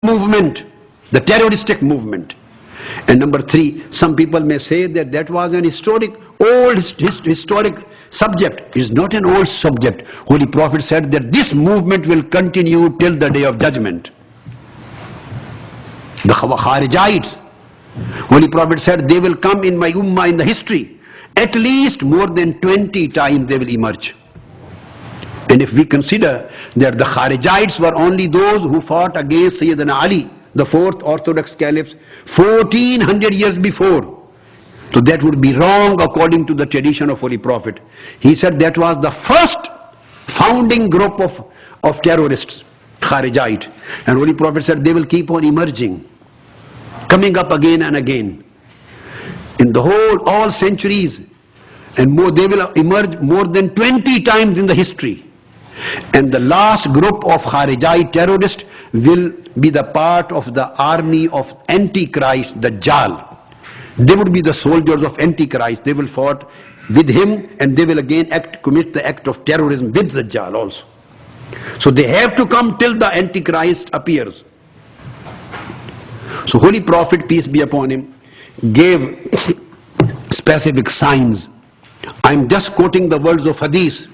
movement, the terroristic movement. And number three, some people may say that that was an historic subject. It is not an old subject. Holy Prophet said that this movement will continue till the day of judgment. The Kharijites, Holy Prophet said, they will come in my ummah in the history. At least more than 20 times they will emerge. And if we consider that the Kharijites were only those who fought against Sayyidina Ali, the fourth Orthodox Caliph, 1400 years before, so that would be wrong according to the tradition of Holy Prophet. He said that was the first founding group of terrorists, Kharijite. And Holy Prophet said they will keep on emerging, coming up again and again. In the all centuries and more, they will emerge more than 20 times in the history. And the last group of Kharijite terrorists will be the part of the army of Antichrist, the Dajjal. They would be the soldiers of Antichrist. They will fight with him and they will again commit the act of terrorism with the Dajjal also. So they have to come till the Antichrist appears. So Holy Prophet, peace be upon him, gave specific signs. I am just quoting the words of Hadith,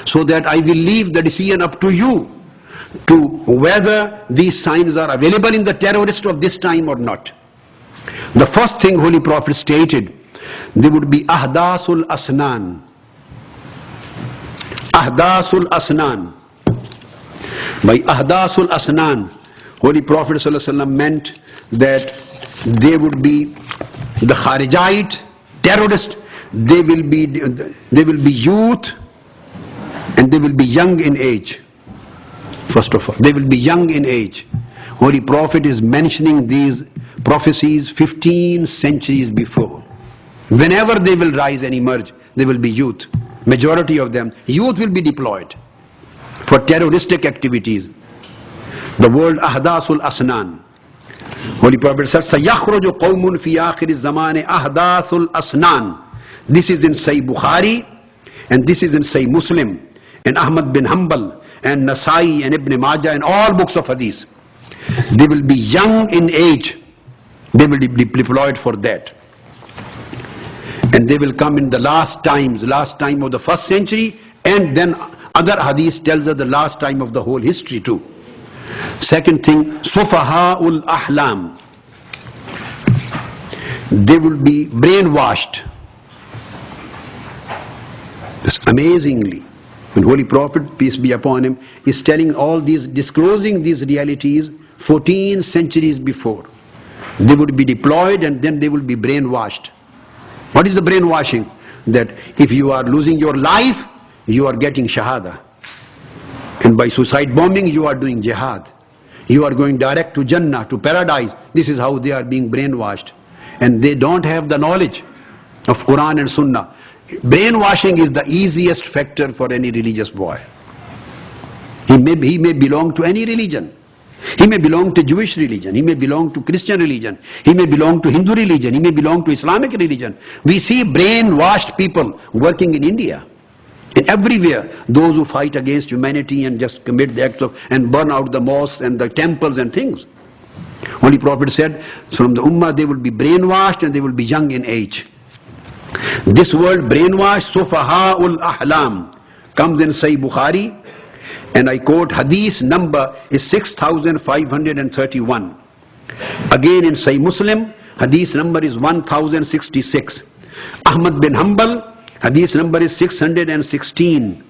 so that I will leave the decision up to you to whether these signs are available in the terrorists of this time or not. The first thing Holy Prophet stated, there would be ahdasul asnan. Ahdasul asnan. By ahdasul asnan, Holy Prophet ﷺ meant that they would be the Kharijite terrorists. They will be youth and they will be young in age. First of all, they will be young in age. Holy Prophet is mentioning these prophecies 15 centuries before. Whenever they will rise and emerge, they will be youth. Majority of them, youth will be deployed for terroristic activities. The word ahdasul asnan. Holy Prophet said, "Sayakhruju qawmun fi akhir az-zaman ahdathul asnan." This is in Sahih Bukhari, and this is in Sahih Muslim, and Ahmad bin Hanbal, and Nasai, and Ibn Majah, and all books of Hadith. They will be young in age. They will be deployed for that. And they will come in the last time of the first century, and then other Hadith tells us the last time of the whole history too. Second thing, Sufaha'ul Ahlam. They will be brainwashed. This amazingly, when Holy Prophet, peace be upon him, is telling all these, disclosing these realities 14 centuries before. They would be deployed and then they will be brainwashed. What is the brainwashing? That if you are losing your life, you are getting shahada. And by suicide bombing, you are doing jihad. You are going direct to Jannah, to paradise. This is how they are being brainwashed. And they don't have the knowledge of Quran and Sunnah. Brainwashing is the easiest factor for any religious boy. He may belong to any religion. He may belong to Jewish religion. He may belong to Christian religion. He may belong to Hindu religion. He may belong to Islamic religion. We see brainwashed people working in India. And everywhere, those who fight against humanity and just commit the acts of, and burn out the mosques and the temples and things. Holy Prophet said, from the Ummah they will be brainwashed and they will be young in age. This word brainwash, Sufaha'ul Ahlam, comes in Sahih Bukhari, and I quote, Hadith number is 6531. Again in Sahih Muslim, Hadith number is 1066. Ahmad bin Hanbal, Hadith number is 616.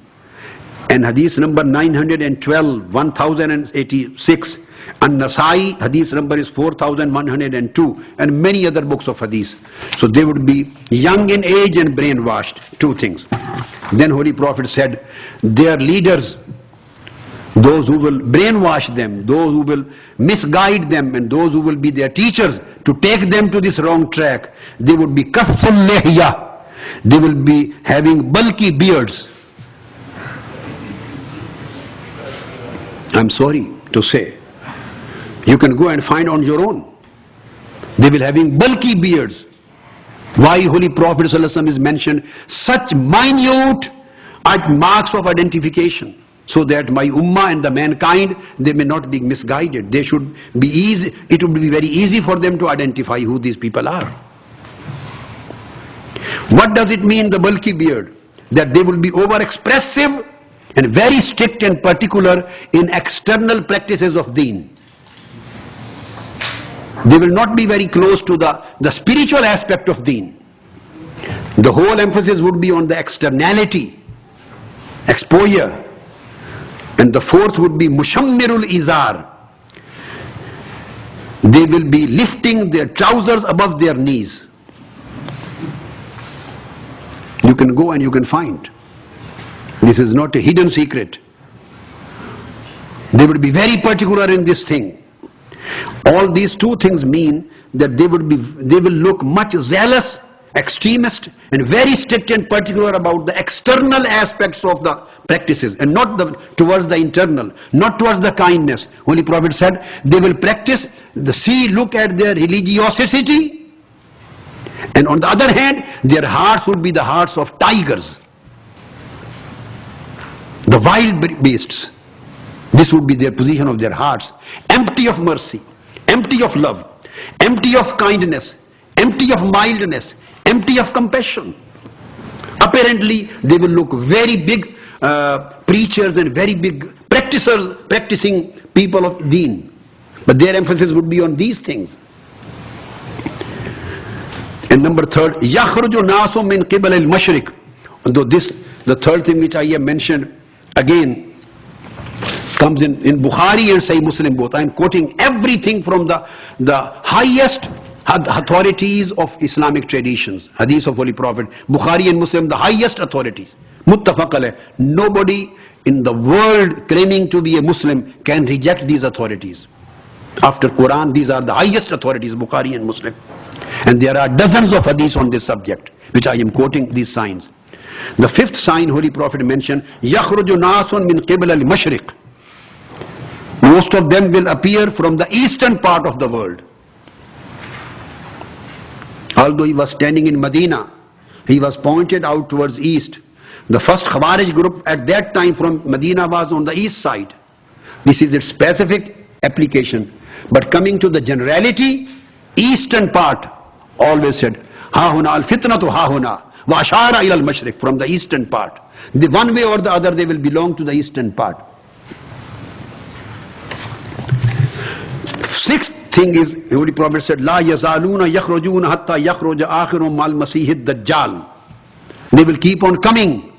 And Hadith number 912, 1086. And Nasai, Hadith number is 4102. And many other books of Hadith. So they would be young in age and brainwashed. Two things. Then Holy Prophet said, their leaders, those who will brainwash them, those who will misguide them, and those who will be their teachers to take them to this wrong track, they would be kathul lihya. They will be having bulky beards. I'm sorry to say. You can go and find on your own. They will having bulky beards. Why Holy Prophet ﷺ is mentioned such minute marks of identification. so that my ummah and the mankind, they may not be misguided. They should be easy. It would be very easy for them to identify who these people are. What does it mean, the bulky beard? That they will be over-expressive and very strict and particular in external practices of deen. They will not be very close to the spiritual aspect of deen. The whole emphasis would be on the externality, exposure. And the fourth would be mushammirul izar. They will be lifting their trousers above their knees. You can go and you can find. This is not a hidden secret. They would be very particular in this thing. All these two things mean that they will look much zealous, extremist, and very strict and particular about the external aspects of the practices, and not towards the internal, not towards the kindness. Holy Prophet said they will practice look at their religiosity, and on the other hand, their hearts would be the hearts of tigers, the wild beasts. This would be their position of their hearts, empty of mercy, empty of love, empty of kindness, empty of mildness, empty of compassion. Apparently, they will look very big preachers and very big practicing people of deen. But their emphasis would be on these things. And number third, يَخْرُجُ نَاسٌ مِنْ قِبَلِ الْمَشْرِقِ. Though this, the third thing which I have mentioned, again, comes in Bukhari and Sahih Muslim both. I am quoting everything from the highest authorities of Islamic traditions, hadith of Holy Prophet, Bukhari and Muslim, the highest authorities. Muttafaq alayh. Nobody in the world claiming to be a Muslim can reject these authorities. After Quran, these are the highest authorities, Bukhari and Muslim. And there are dozens of hadiths on this subject, which I am quoting these signs. The fifth sign Holy Prophet mentioned, يَخْرُجُ نَاسٌ مِنْ قِبَلَ الْمَشْرِقِ. Most of them will appear from the eastern part of the world. Although he was standing in Medina, he was pointed out towards east. The first Khawarij group at that time from Medina was on the east side. This is its specific application. But coming to the generality, eastern part always said, Ha huna al-fitnatu ha huna wa ashara ila al-mashriq, from the eastern part. The one way or the other they will belong to the eastern part. Sixth thing is, Holy Prophet said, La yazaluna yakhrujuna hatta yakhruja akhirum mal masih ad-dajjal. They will keep on coming.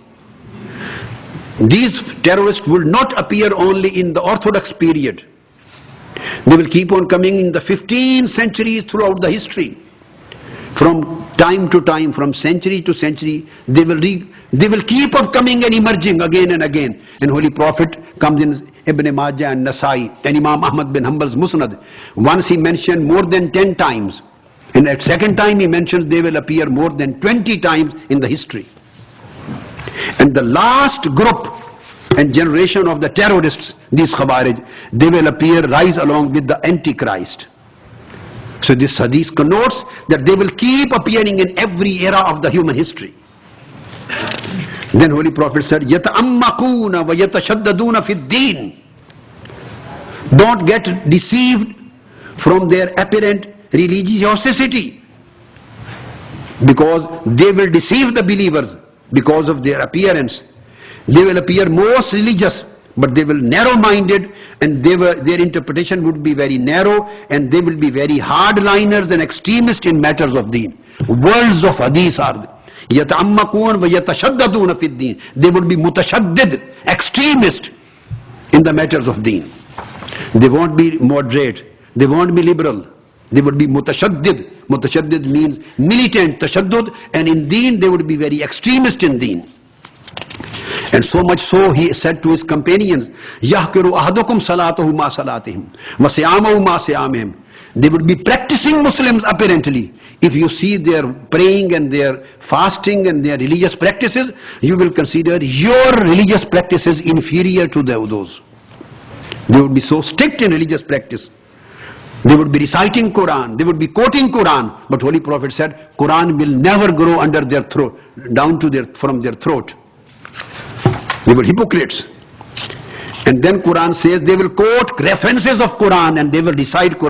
These terrorists will not appear only in the Orthodox period. They will keep on coming in the 15 centuries throughout the history. From time to time, from century to century, they will keep on coming and emerging again and again. And Holy Prophet comes in Ibn Majah and Nasai and Imam Ahmad bin Hanbal's Musnad. Once he mentioned more than 10 times. And at second time he mentions they will appear more than 20 times in the history. And the last group and generation of the terrorists, these Khawarij, they will rise along with the Antichrist. So this hadith connotes that they will keep appearing in every era of the human history. Then Holy Prophet said, يَتَأَمَّقُونَ وَيَتَشَدَّدُونَ فِي الدِّينِ. Don't get deceived from their apparent religiosity, because they will deceive the believers because of their appearance. They will appear most religious, but they will narrow-minded, and their interpretation would be very narrow, and they will be very hardliners and extremists in matters of deen. Worlds of hadith are يَتَعَمَّقُونَ وَيَتَشَدَّدُونَ فِي الدِّينِ. They would be mutashaddid, extremist in the matters of deen. They won't be moderate, they won't be liberal, they would be mutashaddid. Mutashaddid means militant, tashaddud, and in deen they would be very extremist in deen. And so much so he said to his companions, يَحْكِرُ أَحَدُكُمْ صَلَاتَهُ مَا صَلَاتِهِمْ وَصِيَامَهُ مَا صِيَامِهِمْ. They would be practicing Muslims apparently. If you see their praying and their fasting and their religious practices, you will consider your religious practices inferior to those. They would be so strict in religious practice. They would be reciting Quran, they would be quoting Quran, but Holy Prophet said, Quran will never grow under their throat, from their throat. They were hypocrites. And then Quran says they will quote references of Quran and they will recite Quran.